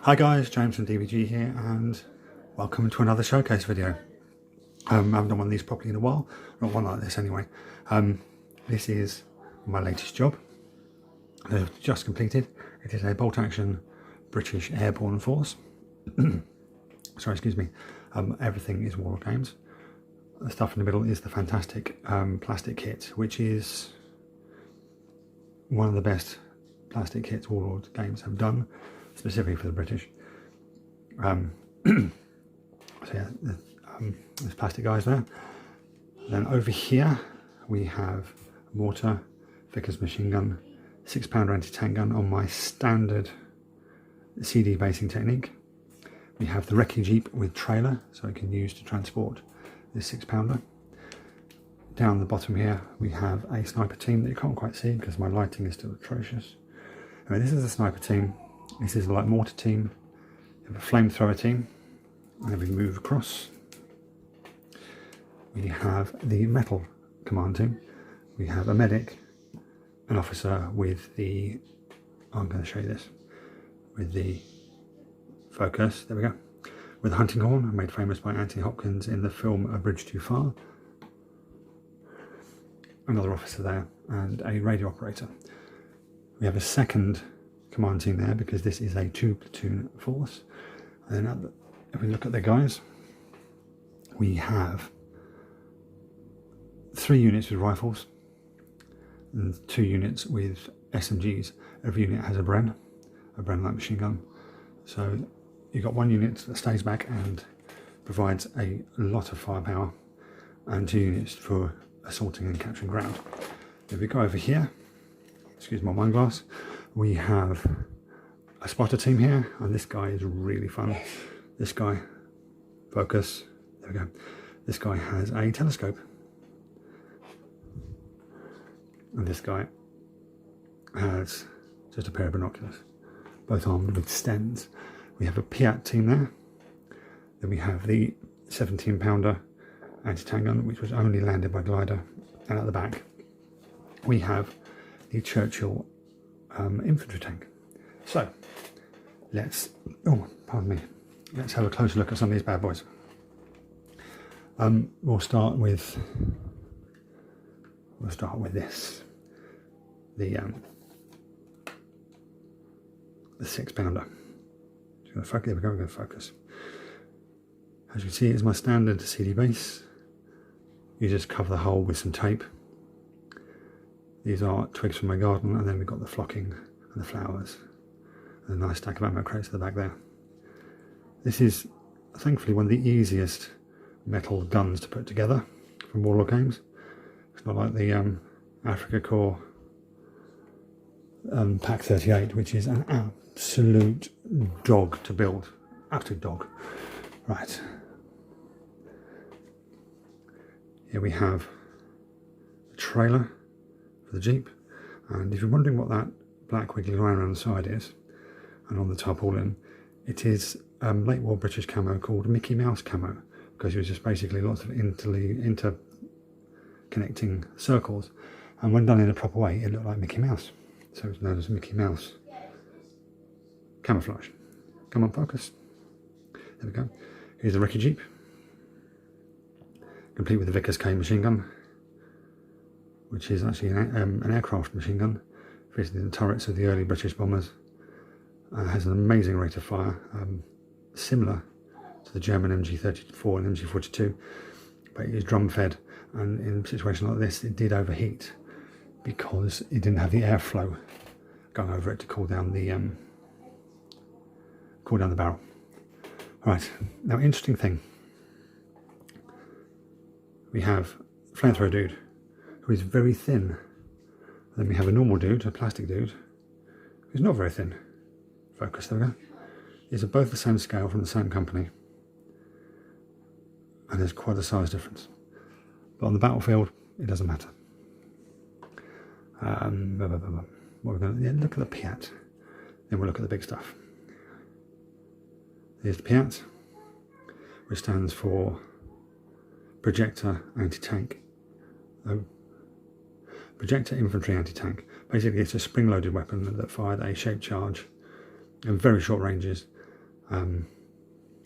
Hi guys, James from DBG here and welcome to another showcase video. I haven't done one of these properly in a while, not one like this anyway. This is my latest job that I've just completed. It is a bolt action British airborne force. Sorry, excuse me. Everything is Warlord Games. The stuff in the middle is the fantastic plastic kit, which is one of the best plastic kits Warlord Games have done, specifically for the British. So yeah, there's plastic guys there. Then over here we have a mortar, Vickers machine gun, 6-pounder anti-tank gun on my standard CD basing technique. We have the recce jeep with trailer, so it can use to transport this 6-pounder. Down the bottom here we have a sniper team that you can't quite see because my lighting is still atrocious. Anyway, this is a sniper team. This is a light mortar team. We have a flamethrower team. And then we move across. We have the metal command team. We have a medic, an officer with the, I'm going to show you this, with the focus, there we go, with a hunting horn, made famous by Anthony Hopkins in the film A Bridge Too Far. Another officer there, and a radio operator. We have a second command team there because this is a 2-platoon force. And then if we look at the guys, we have 3 units with rifles and 2 units with SMGs. Every unit has a Bren light machine gun. So you've got 1 unit that stays back and provides a lot of firepower, and 2 units for assaulting and capturing ground. If we go over here, excuse my wine glass, we have a spotter team here, and this guy is really fun. This guy, focus, there we go. This guy has a telescope. And this guy has just a pair of binoculars, both armed with stens. We have a Piat team there. Then we have the 17-pounder anti-tank gun, which was only landed by glider. And at the back, we have the Churchill infantry tank. So let's, oh pardon me, let's have a closer look at some of these bad boys. We'll start with this, the 6-pounder. There we go, we're going to focus. As you can see, it's my standard CD base. You just cover the hole with some tape. These are twigs from my garden, and then we've got the flocking and the flowers, and a nice stack of ammo crates at the back there. This is thankfully one of the easiest metal guns to put together from Warlord Games. It's not like the Africa Corps Pack 38, which is an absolute dog to build. Absolute dog. Right. Here we have a trailer for the Jeep, and if you're wondering what that black wiggly line around the side is, and on the tarpaulin, it is late war British camo called Mickey Mouse camo, because it was just basically lots of interconnecting circles, and when done in a proper way it looked like Mickey Mouse, so it's known as Mickey Mouse camouflage. Come on, focus. There we go. Here's the recce jeep, complete with the Vickers K machine gun, which is actually an aircraft machine gun fitted in the turrets of the early British bombers. Has an amazing rate of fire, similar to the German MG34 and MG42, but it is drum fed, and in a situation like this it did overheat because it didn't have the airflow going over it to cool down the barrel. Right, now interesting thing, we have a flamethrower dude who is very thin. Then we have a normal dude, a plastic dude, who's not very thin. Focus, there we go. These are both the same scale from the same company, and there's quite a size difference. But on the battlefield, it doesn't matter. What we're going to, yeah, look at the Piat, then we'll look at the big stuff. Here's the Piat, which stands for Projector Anti-Tank. Projector Infantry Anti-Tank. Basically it's a spring-loaded weapon that fired a shaped charge at very short ranges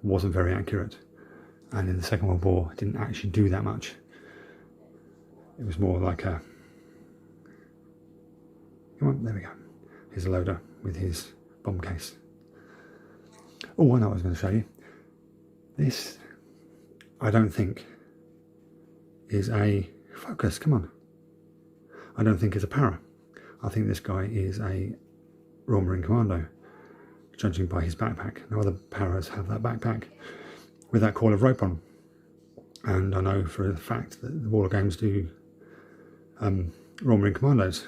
wasn't very accurate, and in the Second World War it didn't actually do that much. It was more like a, come on, there we go, here's a loader with his bomb case. Oh, I know what I was going to show you. This, I don't think is a focus, come on. I don't think it's a para. I think this guy is a Royal Marine Commando, judging by his backpack. Now other paras have that backpack with that coil of rope on. And I know for a fact that the War Games do Royal Marine Commandos,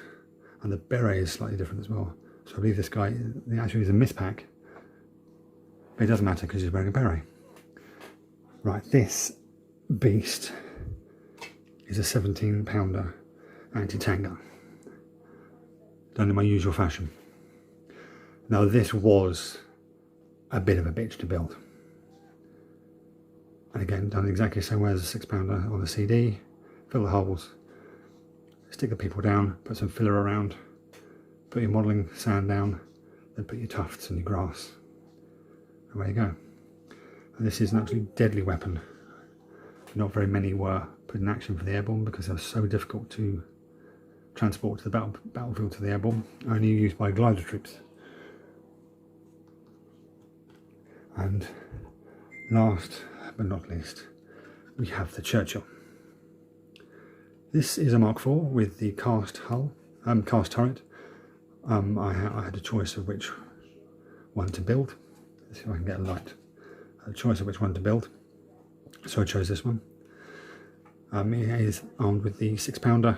and the beret is slightly different as well. So I believe this guy actually is a mispack, but it doesn't matter because he's wearing a beret. Right, this beast is a 17-pounder anti-tank gun, done in my usual fashion. Now this was a bit of a bitch to build, and again done exactly the same way as a 6-pounder on the CD. Fill the holes, stick the people down, put some filler around, put your modelling sand down, then put your tufts and your grass, and away you go. And this is an absolutely deadly weapon. Not very many were put in action for the airborne because they were so difficult to transport to the battlefield to the airborne, only used by glider troops. And last but not least, we have the Churchill. This is a Mark IV with the cast hull, cast turret. I had a choice of which one to build. Let's see if I can get a light. I had a choice of which one to build, so I chose this one. It is armed with the 6-pounder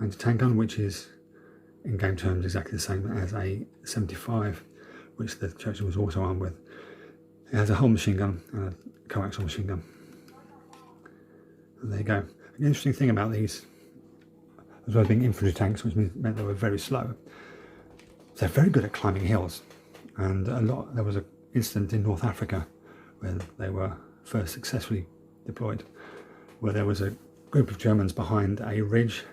anti-tank gun, which is in game terms exactly the same as a 75, which the Churchill was also armed with. It has a whole machine gun and a coaxial machine gun. And there you go. An interesting thing about these, as well as being infantry tanks, which meant they were very slow, they're very good at climbing hills. And there was an incident in North Africa where they were first successfully deployed, where there was a group of Germans behind a ridge,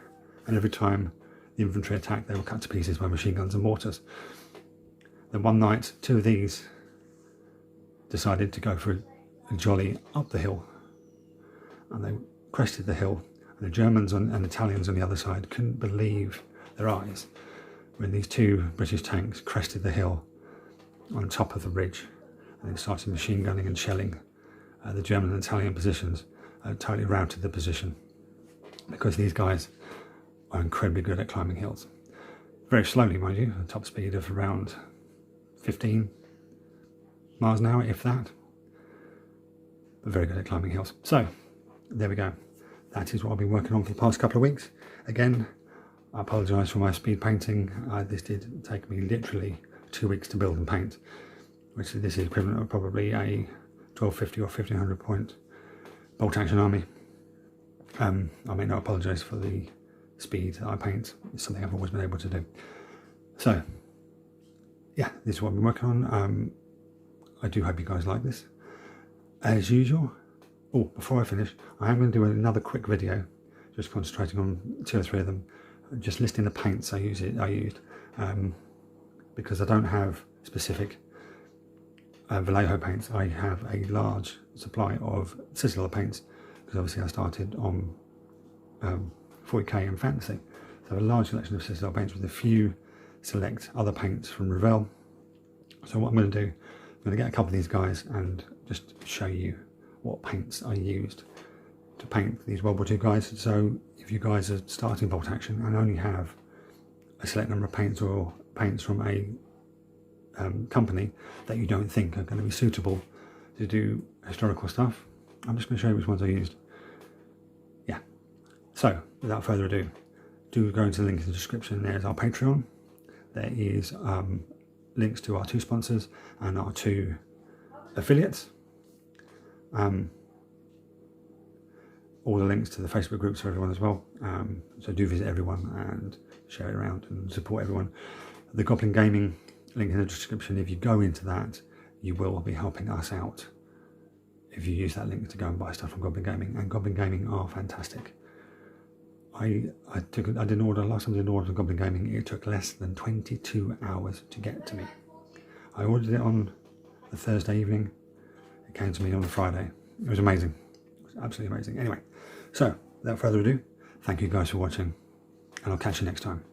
and every time the infantry attacked they were cut to pieces by machine guns and mortars. Then one night 2 of these decided to go for a jolly up the hill, and they crested the hill, and the Germans and Italians on the other side couldn't believe their eyes when these 2 British tanks crested the hill on top of the ridge and then started machine gunning and shelling the German and Italian positions. Totally routed the position because these guys are incredibly good at climbing hills. Very slowly, mind you, a top speed of around 15 miles an hour, if that, but very good at climbing hills. So there we go. That is what I've been working on for the past couple of weeks. Again, I apologise for my speed painting. This did take me literally 2 weeks to build and paint, which this is equivalent of probably a 1250 or 1500 point bolt action army. I may not apologise for the speed that I paint. It's something I've always been able to do. So yeah, this is what I've been working on. I do hope you guys like this. As usual, oh, before I finish, I am going to do another quick video, just concentrating on 2 or 3 of them, just listing the paints I used, because I don't have specific Vallejo paints. I have a large supply of Citadel paints, because obviously I started on 40k and fantasy. So I have a large selection of Citadel paints with a few select other paints from Revell. So what I'm going to do, I'm going to get a couple of these guys and just show you what paints I used to paint these World War II guys. So if you guys are starting bolt action and only have a select number of paints or paints from a company that you don't think are going to be suitable to do historical stuff, I'm just going to show you which ones I used. Yeah, so without further ado, do go into the link in the description. There's our Patreon. There is links to our 2 sponsors and our 2 affiliates. All the links to the Facebook groups for everyone as well. So do visit everyone and share it around and support everyone. The Goblin Gaming link in the description, if you go into that, you will be helping us out if you use that link to go and buy stuff from Goblin Gaming. And Goblin Gaming are fantastic. I did an order, last time I did an order from Goblin Gaming, it took less than 22 hours to get to me. I ordered it on the Thursday evening. It came to me on the Friday. It was amazing. It was absolutely amazing. Anyway, so without further ado, thank you guys for watching, and I'll catch you next time.